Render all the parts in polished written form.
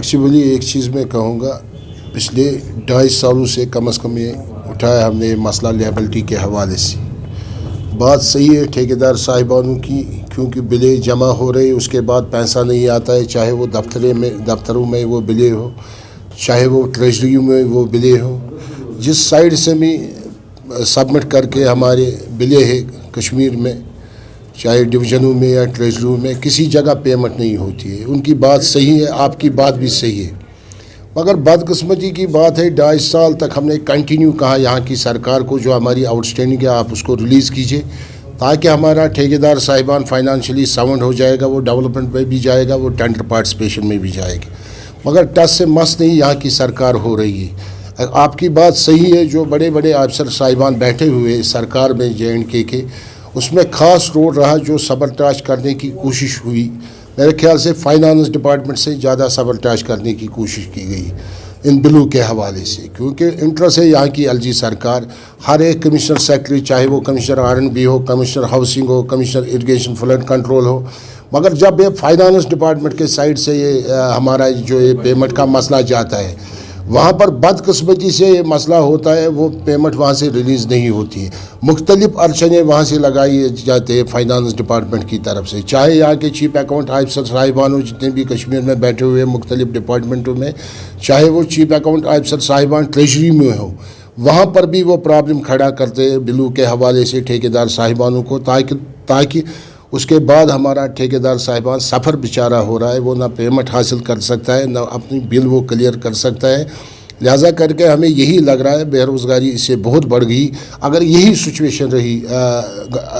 Actually ایک چیز میں کہوں گا، پچھلے 2.5 سالوں سے کم از کم یہ اٹھایا ہم نے یہ مسئلہ لیبلٹی کے حوالے سے۔ بات صحیح ہے ٹھیکیدار صاحبانوں کی، کیونکہ بلیں جمع ہو رہی، اس کے بعد پیسہ نہیں آتا ہے، چاہے وہ دفتروں میں وہ بلیں ہو، چاہے وہ ٹریجریوں میں وہ بلیں ہو، جس سائڈ سے بھی سبمٹ کر کے ہمارے بلیں ہے کشمیر میں، چاہے ڈویژنوں میں یا ٹریجریوں میں، کسی جگہ پیمنٹ نہیں ہوتی ہے۔ ان کی بات صحیح ہے، آپ کی بات بھی صحیح ہے، مگر بدقسمتی کی بات ہے 2.5 سال تک ہم نے کنٹینیو کہا یہاں کی سرکار کو، جو ہماری آؤٹ اسٹینڈنگ ہے آپ اس کو ریلیز کیجیے، تاکہ ہمارا ٹھیکیدار صاحبان فائنانشلی ساؤنڈ ہو جائے گا، وہ ڈیولپمنٹ میں بھی جائے گا، وہ ٹینڈر پارٹیسپیشن میں بھی جائے گا، مگر ٹس سے مس نہیں یہاں کی سرکار ہو رہی ہے۔ آپ کی بات صحیح ہے، جو بڑے بڑے افسر صاحبان بیٹھے ہوئے سرکار میں JNK کے، اس میں خاص رول رہا جو سبرٹاج کرنے کی کوشش ہوئی، میرے خیال سے فائنانس ڈپارٹمنٹ سے زیادہ سبرٹاج کرنے کی کوشش کی گئی ان بلوں کے حوالے سے، کیونکہ انٹرسٹ ہے یہاں کی LG سرکار، ہر ایک کمشنر سیکٹری، چاہے وہ کمشنر R&B ہو، کمشنر ہاؤسنگ ہو، کمشنر اریگیشن فلڈ کنٹرول ہو، مگر جب یہ فائنانس ڈپارٹمنٹ کے سائڈ سے یہ ہمارا جو یہ پیمنٹ کا مسئلہ جاتا ہے، وہاں پر بدقسمتی سے یہ مسئلہ ہوتا ہے، وہ پیمنٹ وہاں سے ریلیز نہیں ہوتی ہے، مختلف ارچنے وہاں سے لگائی جاتے ہیں فائنانس ڈپارٹمنٹ کی طرف سے، چاہے یہاں کے چیف اکاؤنٹ آفیسر صاحبان ہو جتنے بھی کشمیر میں بیٹھے ہوئے مختلف ڈپارٹمنٹوں میں، چاہے وہ چیف اکاؤنٹ آفیسر صاحبان ٹریجری میں ہو، وہاں پر بھی وہ پرابلم کھڑا کرتے ہیں بلوں کے حوالے سے ٹھیکیدار صاحبانوں کو، تاکہ اس کے بعد ہمارا ٹھیکیدار صاحبان سفر بیچارہ ہو رہا ہے، وہ نہ پیمنٹ حاصل کر سکتا ہے، نہ اپنی بل وہ کلیئر کر سکتا ہے، لہذا کر کے ہمیں یہی لگ رہا ہے بے روزگاری اس سے بہت بڑھ گئی اگر یہی سچویشن رہی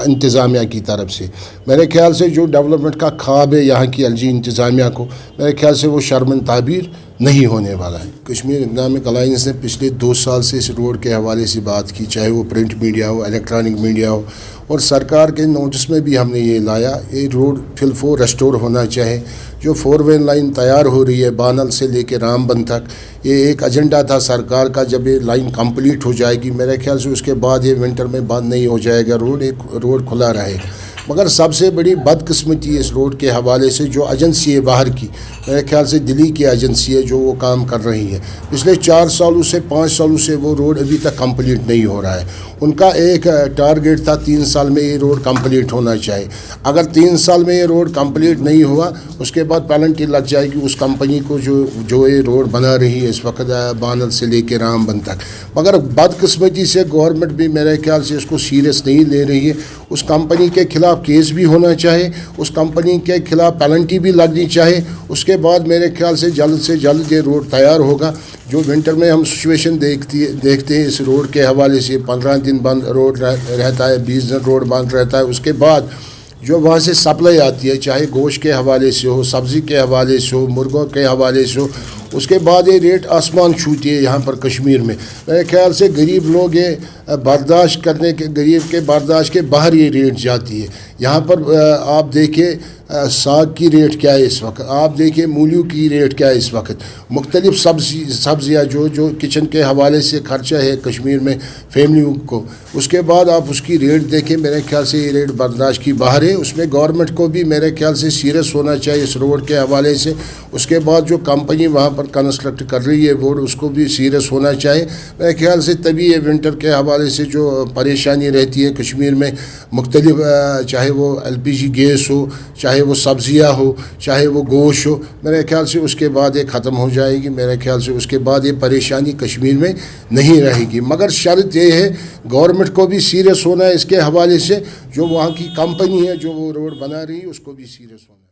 انتظامیہ کی طرف سے۔ میرے خیال سے جو ڈیولپمنٹ کا خواب ہے یہاں کی LG انتظامیہ کو، میرے خیال سے وہ شرمن تعبیر نہیں ہونے والا ہے۔ کشمیر اکنامک الائنس نے پچھلے 2 سال سے اس روڈ کے حوالے سے بات کی، چاہے وہ پرنٹ میڈیا ہو، الیکٹرانک میڈیا ہو، اور سرکار کے نوٹس میں بھی ہم نے یہ لایا، یہ روڈ فی الفور ریسٹور ہونا چاہے۔ جو 4 وین لائن تیار ہو رہی ہے بانل سے لے کے رام بن تک، یہ ایک ایجنڈا تھا سرکار کا، جب یہ لائن کمپلیٹ ہو جائے گی میرے خیال سے اس کے بعد یہ ونٹر میں بند نہیں ہو جائے گا روڈ، ایک روڈ کھلا رہے گا۔ مگر سب سے بڑی بدقسمتی اس روڈ کے حوالے سے جو ایجنسی ہے باہر کی، میرے خیال سے دلی کی ایجنسی ہے جو وہ کام کر رہی ہے، پچھلے 4 سالوں سے 5 سالوں سے وہ روڈ ابھی تک کمپلیٹ نہیں ہو رہا ہے۔ ان کا ایک ٹارگیٹ تھا 3 سال میں یہ روڈ کمپلیٹ ہونا چاہیے، اگر 3 سال میں یہ روڈ کمپلیٹ نہیں ہوا اس کے بعد پینلٹی لگ جائے گی اس کمپنی کو جو یہ روڈ بنا رہی ہے اس وقت بانل سے لے کے رام بن تک۔ مگر بدقسمتی سے گورنمنٹ بھی میرے خیال سے اس کو سیریس نہیں لے رہی ہے، اس کمپنی کے خلاف کیس بھی ہونا چاہے، اس کمپنی کے خلاف پینلٹی بھی لگنی چاہے، اس کے بعد میرے خیال سے جلد یہ روڈ تیار ہوگا۔ جو ونٹر میں ہم سچویشن دیکھتے ہیں اس روڈ کے حوالے سے، 15 دن بند روڈ رہتا ہے، 20 دن روڈ بند رہتا ہے، اس کے بعد جو وہاں سے سپلائی آتی ہے، چاہے گوشت کے حوالے سے ہو، سبزی کے حوالے سے ہو، مرغوں کے حوالے سے ہو، اس کے بعد یہ ریٹ آسمان چھوتی ہے یہاں پر کشمیر میں۔ میرے خیال سے غریب لوگ یہ برداشت کرنے کے، غریب کے برداشت کے باہر یہ ریٹ جاتی ہے۔ یہاں پر آپ دیکھیں ساگ کی ریٹ کیا ہے اس وقت، آپ دیکھیں مولیوں کی ریٹ کیا ہے اس وقت، مختلف سبزیاں جو کچن کے حوالے سے خرچہ ہے کشمیر میں فیملیوں کو، اس کے بعد آپ اس کی ریٹ دیکھیں، میرے خیال سے یہ ریٹ برداشت کی باہر ہے۔ اس میں گورنمنٹ کو بھی میرے خیال سے سیریس ہونا چاہیے اس روڈ کے حوالے سے، اس کے بعد جو کمپنی وہاں پر کنسٹرکٹ کر رہی ہے روڈ اس کو بھی سیریس ہونا چاہیے میرے خیال سے، تبھی یہ ونٹر کے حوالے سے جو پریشانی رہتی ہے کشمیر میں مختلف، چاہے وہ LPG گیس ہو، چاہے وہ سبزیاں ہو، چاہے وہ گوشت ہو، میرے خیال سے اس کے بعد یہ ختم ہو جائے گی، میرے خیال سے اس کے بعد یہ پریشانی کشمیر میں نہیں رہے گی۔ مگر شرط یہ ہے گورنمنٹ کو بھی سیریس ہونا ہے اس کے حوالے سے، جو وہاں کی کمپنی ہے جو وہ روڈ بنا رہی ہے اس کو بھی سیریس ہونا ہے۔